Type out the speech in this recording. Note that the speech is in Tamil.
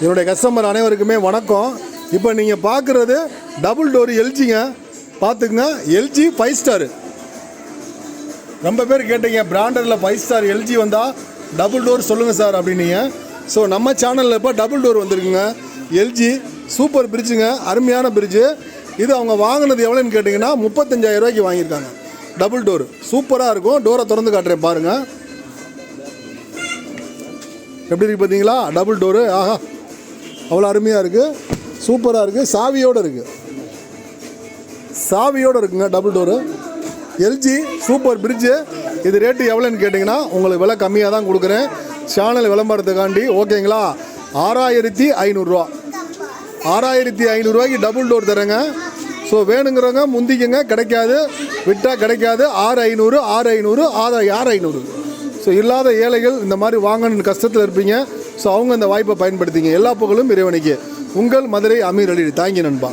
என்னுடைய கஸ்டமர் அனைவருக்குமே வணக்கம். இப்போ நீங்கள் பார்க்குறது டபுள் டோர் எல்ஜிங்க. பார்த்துக்குங்க, எல்ஜி 5 ஸ்டார். ரொம்ப பேர் கேட்டீங்க பிராண்டரில் 5 ஸ்டார் எல்ஜி வந்தால் டபுள் டோர் சொல்லுங்கள் சார் அப்படின்னீங்க. ஸோ நம்ம சேனலில் இப்போ டபுள் டோர் வந்திருக்குங்க. எல்ஜி சூப்பர் பிரிட்ஜுங்க, அருமையான பிரிட்ஜு. இது அவங்க வாங்கினது எவ்வளோன்னு கேட்டிங்கன்னா 35,000 ரூபாய்க்கு வாங்கியிருக்காங்க. டபுள் டோர் சூப்பராக இருக்கும். டோரை திறந்து காட்டுறேன் பாருங்கள், எப்படி இருக்குது பார்த்தீங்களா? டபுள் டோரு, ஆஹா அவ்வளோ அருமையாக இருக்குது, சூப்பராக இருக்குது. சாவியோடு இருக்குது, சாவியோடு இருக்குங்க double door. LG super fridge. இது ரேட்டு எவ்வளோன்னு கேட்டிங்கன்னா உங்களுக்கு விலை கம்மியாக தான் கொடுக்குறேன், சேனல் விளம்பரத்துக்காண்டி. ஓகேங்களா? 6,500 ரூபா. 6,500 ரூபாய்க்கு டபுள் டோர் தரேங்க. ஸோ வேணுங்கிறவங்க முந்திக்கங்க, கிடைக்காது விட்டால் கிடைக்காது. 6,500 6,500 6,500. ஸோ இல்லாத ஏழைகள் இந்த மாதிரி வாங்கணுன்னு கஷ்டத்தில் இருப்பீங்க. ஸோ அவங்க இந்த வாய்ப்பை பயன்படுத்திங்க. எல்லா புகழும் இறைவனுக்கு. உங்கள் மதுரை அமீர் அலி. தேங்க்யூ நண்பா.